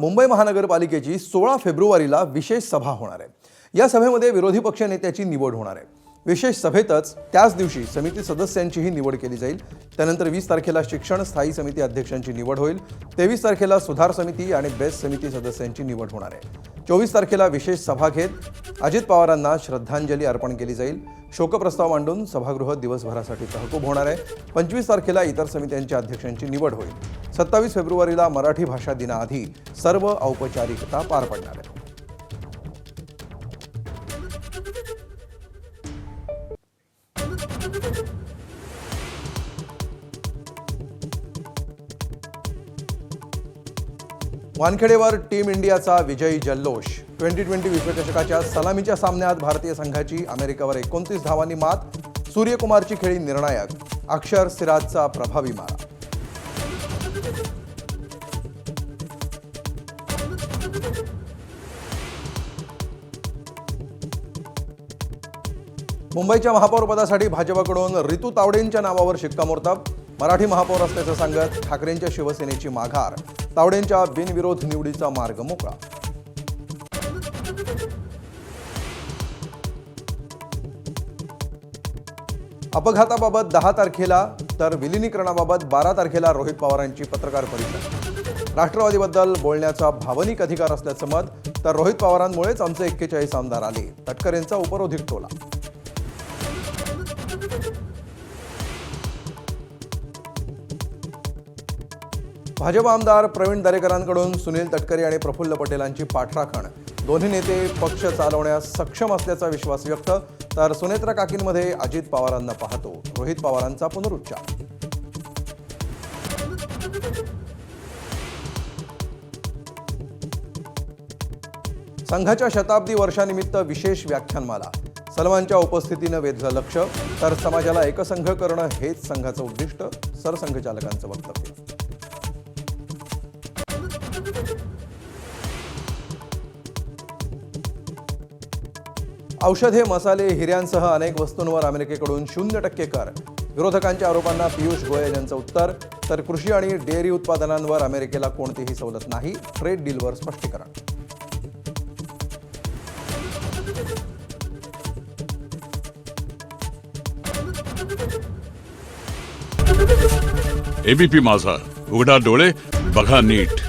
मुंबई महानगरपालिकेची 16 फेब्रुवारीला विशेष सभा होणार आहे। या सभेमध्ये विरोधी पक्ष नेत्याची निवड होणार आहे। विशेष सभेतच त्याच दिवशी समिती सदस्यांचीही निवड केली जाईल। त्यानंतर 20 तारखेला शिक्षण स्थायी समिती अध्यक्षांची निवड होईल। 23 तारखेला सुधार समिती आणि बेस्ट समिती सदस्यांची निवड होणार आहे। 24 तारखेला विशेष सभा घेत अजित पवारांना श्रद्धांजली अर्पण केली जाईल। शोकप्रस्ताव मांडून सभागृह दिवसभरासाठी तहकूब होणार आहे। 25 तारखेला इतर समित्यांच्या अध्यक्षांची निवड होईल। 27 फेब्रुवारीला मराठी भाषा दिनाआधी सर्व औपचारिकता पार पडणार आहे। वानखेडेवर टीम इंडियाचा विजयी जल्लोष। 2020 विश्वचषकाच्या सलामीच्या सामन्यात भारतीय संघाची अमेरिकेवर 29 धावांनी मात। सूर्यकुमारची खेळी निर्णायक, अक्षर सिराजचा प्रभावी मारा। मुंबईच्या महापौरपदासाठी भाजपकडून रितू तावडेंच्या नावावर शिक्कामोर्तब। मराठी महापौर असल्याचं सांगत ठाकरेंच्या शिवसेनेची माघार। तावडेंच्या बिनविरोध निवडीचा मार्ग मोकळा। अपघाताबाबत 10 तारखेला तर विलिनीकरणाबाबत 12 तारखेला रोहित पवारांची पत्रकार परिषद। राष्ट्रवादीबद्दल बोलण्याचा भावनिक अधिकार असल्याचं मत, तर रोहित पवारांमुळेच आमचे 41 आमदार आले, तटकरेंचा उपरोधिक टोला। भाजप आमदार प्रवीण दरेकरांकडून सुनील तटकरे आणि प्रफुल्ल पटेलांची पाठराखण। दोन्ही नेते पक्ष चालवण्यास सक्षम असल्याचा विश्वास व्यक्त, तर सुनेत्रा काकींमध्ये अजित पवारांना पाहतो, रोहित पवारांचा पुनरुच्चार। संघाच्या शताब्दी वर्षानिमित्त विशेष व्याख्यानमाला। सलमानच्या उपस्थितीनं वेधलं लक्ष, तर समाजाला एकसंघ करणं हेच संघाचं उद्दिष्ट, सरसंघचालकांचं वक्तव्य। औषधे, मसाले, हिऱ्यांसह अनेक वस्तूंवर अमेरिकेकडून 0% कर। विरोधकांच्या आरोपांना पियुष गोयल यांचं उत्तर, तर कृषी आणि डेअरी उत्पादनांवर अमेरिकेला कोणतीही सवलत नाही, ट्रेड डीलवर स्पष्टीकरण। एबीपी माझा, उघडा डोळे बघा नीट।